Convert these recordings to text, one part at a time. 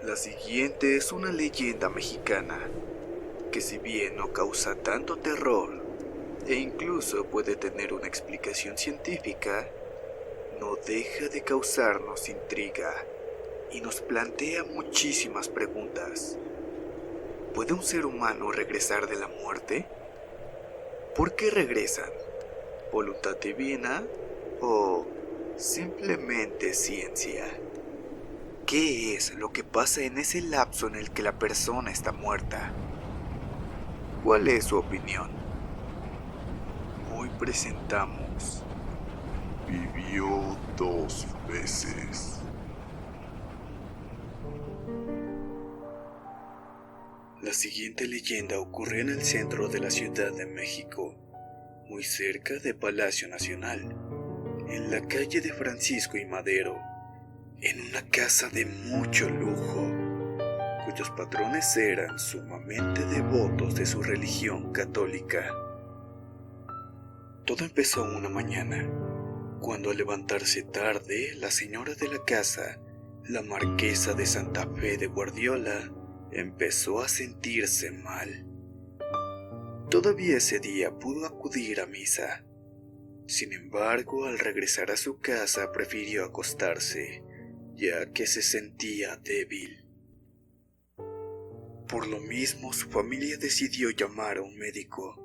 La siguiente es una leyenda mexicana que, si bien no causa tanto terror e incluso puede tener una explicación científica, no deja de causarnos intriga y nos plantea muchísimas preguntas. ¿Puede un ser humano regresar de la muerte? ¿Por qué regresan? ¿Voluntad divina o simplemente ciencia? ¿Qué es lo que pasa en ese lapso en el que la persona está muerta? ¿Cuál es su opinión? Hoy presentamos Vivió 2 veces. La siguiente leyenda ocurrió en el centro de la Ciudad de México, muy cerca de Palacio Nacional, en la calle de Francisco y Madero, en una casa de mucho lujo, cuyos patrones eran sumamente devotos de su religión católica. Todo empezó una mañana, cuando al levantarse tarde, la señora de la casa, la marquesa de Santa Fe de Guardiola, empezó a sentirse mal. Todavía ese día pudo acudir a misa. Sin embargo, al regresar a su casa prefirió acostarse, ya que se sentía débil. Por lo mismo, su familia decidió llamar a un médico,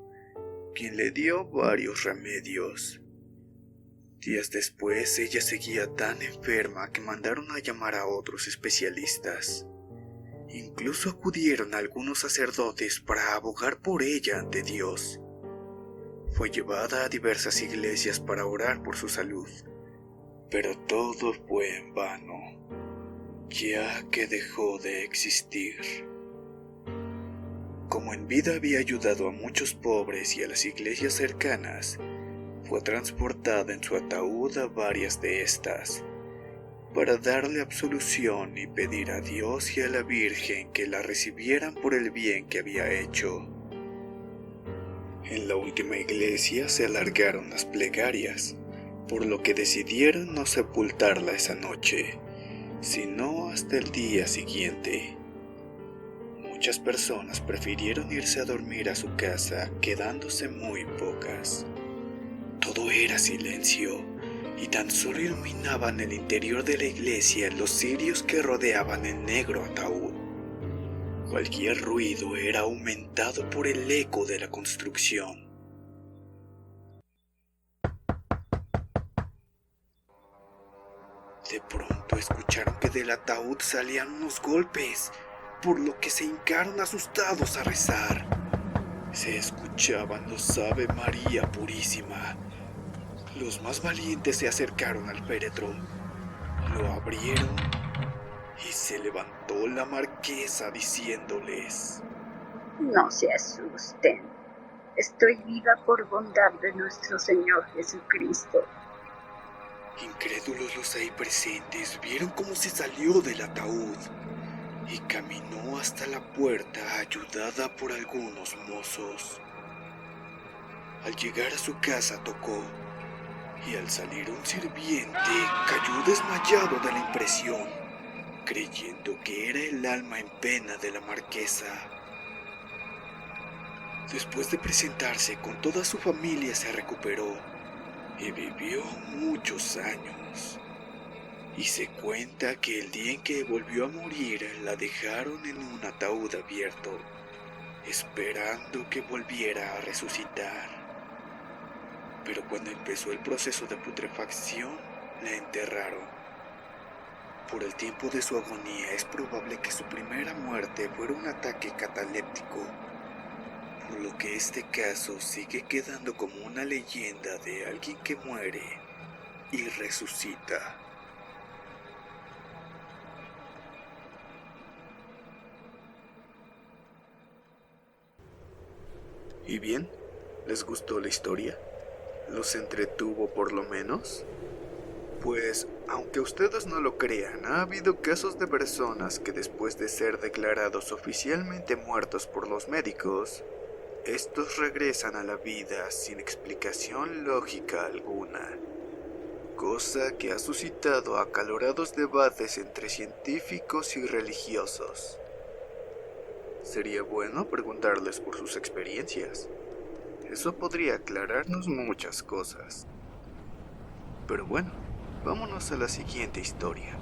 quien le dio varios remedios. Días después, ella seguía tan enferma que mandaron a llamar a otros especialistas. Incluso acudieron algunos sacerdotes para abogar por ella ante Dios. Fue llevada a diversas iglesias para orar por su salud, pero todo fue en vano, ya que dejó de existir. Como en vida había ayudado a muchos pobres y a las iglesias cercanas, fue transportada en su ataúd a varias de estas, para darle absolución y pedir a Dios y a la Virgen que la recibieran por el bien que había hecho. En la última iglesia se alargaron las plegarias, por lo que decidieron no sepultarla esa noche, sino hasta el día siguiente. Muchas personas prefirieron irse a dormir a su casa, quedándose muy pocas. Todo era silencio, y tan solo iluminaban el interior de la iglesia los cirios que rodeaban el negro ataúd. Cualquier ruido era aumentado por el eco de la construcción. De pronto escucharon que del ataúd salían unos golpes, por lo que se hincaron asustados a rezar. Se escuchaban los Ave María Purísima. Los más valientes se acercaron al féretro, lo abrieron y se levantó la marquesa diciéndoles: No se asusten, estoy viva por bondad de nuestro Señor Jesucristo. Incrédulos los ahí presentes vieron cómo se salió del ataúd y caminó hasta la puerta ayudada por algunos mozos. Al llegar a su casa tocó, y al salir un sirviente cayó desmayado de la impresión, creyendo que era el alma en pena de la marquesa. Después de presentarse con toda su familia se recuperó y vivió muchos años. Y se cuenta que el día en que volvió a morir la dejaron en un ataúd abierto, esperando que volviera a resucitar. Pero cuando empezó el proceso de putrefacción, la enterraron. Por el tiempo de su agonía es probable que su primera muerte fuera un ataque cataléptico, por lo que este caso sigue quedando como una leyenda de alguien que muere y resucita. ¿Y bien? ¿Les gustó la historia? ¿Los entretuvo por lo menos? Pues, aunque ustedes no lo crean, ha habido casos de personas que después de ser declarados oficialmente muertos por los médicos, estos regresan a la vida sin explicación lógica alguna, cosa que ha suscitado acalorados debates entre científicos y religiosos. Sería bueno preguntarles por sus experiencias. Eso podría aclararnos muchas cosas. Pero bueno, vámonos a la siguiente historia.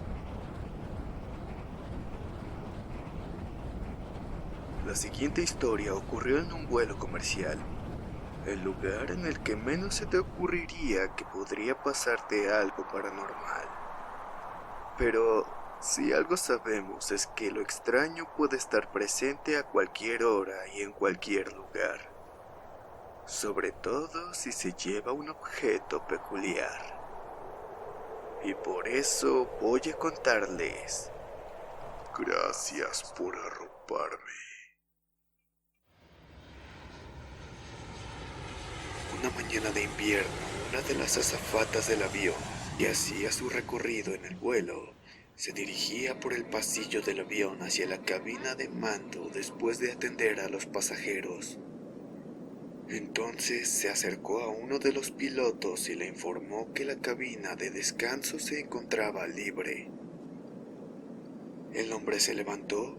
La siguiente historia ocurrió en un vuelo comercial, el lugar en el que menos se te ocurriría que podría pasarte algo paranormal. Pero si algo sabemos es que lo extraño puede estar presente a cualquier hora y en cualquier lugar, sobre todo si se lleva un objeto peculiar. Y por eso voy a contarles. Gracias por arroparme. Una mañana de invierno, una de las azafatas del avión que hacía su recorrido en el vuelo se dirigía por el pasillo del avión hacia la cabina de mando después de atender a los pasajeros. Entonces se acercó a uno de los pilotos y le informó que la cabina de descanso se encontraba libre. El hombre se levantó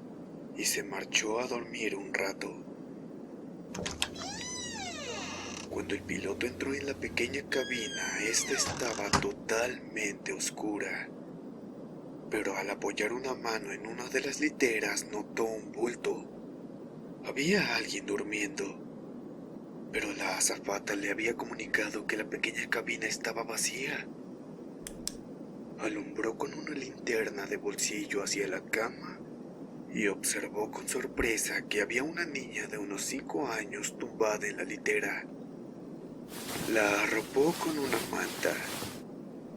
y se marchó a dormir un rato. Cuando el piloto entró en la pequeña cabina, esta estaba totalmente oscura. Pero al apoyar una mano en una de las literas notó un bulto. Había alguien durmiendo, pero la azafata le había comunicado que la pequeña cabina estaba vacía. Alumbró con una linterna de bolsillo hacia la cama y observó con sorpresa que había una niña de unos 5 años tumbada en la litera. La arropó con una manta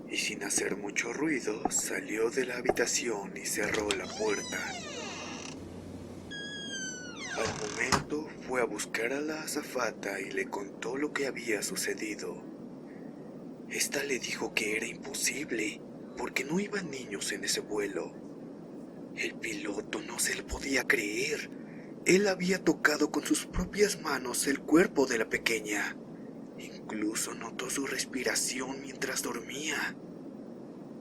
y sin hacer mucho ruido salió de la habitación y cerró la puerta. Al momento fue a buscar a la azafata y le contó lo que había sucedido. Esta le dijo que era imposible porque no iban niños en ese vuelo. El piloto no se lo podía creer. Él había tocado con sus propias manos el cuerpo de la pequeña. Incluso notó su respiración mientras dormía.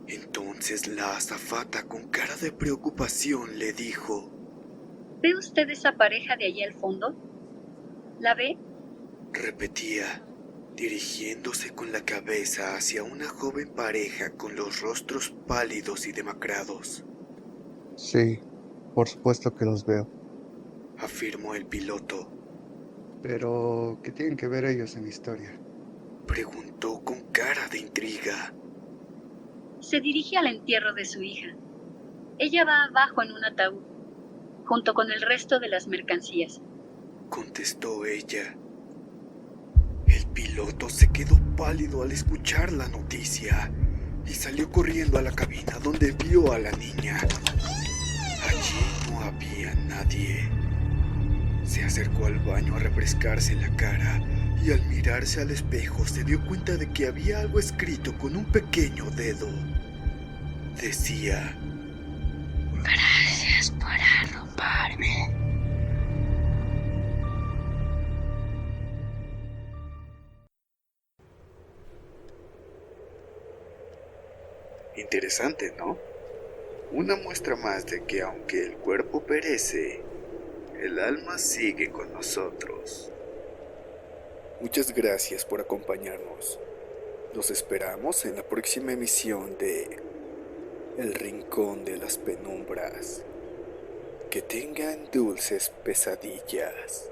Entonces la azafata, con cara de preocupación, le dijo: ¿Ve usted esa pareja de allá al fondo? ¿La ve? Repetía, dirigiéndose con la cabeza hacia una joven pareja con los rostros pálidos y demacrados. Sí, por supuesto que los veo. Afirmó el piloto. Pero, ¿qué tienen que ver ellos en la historia? Preguntó con cara de intriga. Se dirige al entierro de su hija. Ella va abajo en un ataúd, junto con el resto de las mercancías. Contestó ella. El piloto se quedó pálido al escuchar la noticia y salió corriendo a la cabina donde vio a la niña. Allí no había nadie. Se acercó al baño a refrescarse la cara y al mirarse al espejo se dio cuenta de que había algo escrito con un pequeño dedo. Decía: Gracias por arroparme. Interesante, ¿no? Una muestra más de que aunque el cuerpo perece, el alma sigue con nosotros. Muchas gracias por acompañarnos. Los esperamos en la próxima emisión de El Rincón de las Penumbras. Que tengan dulces pesadillas.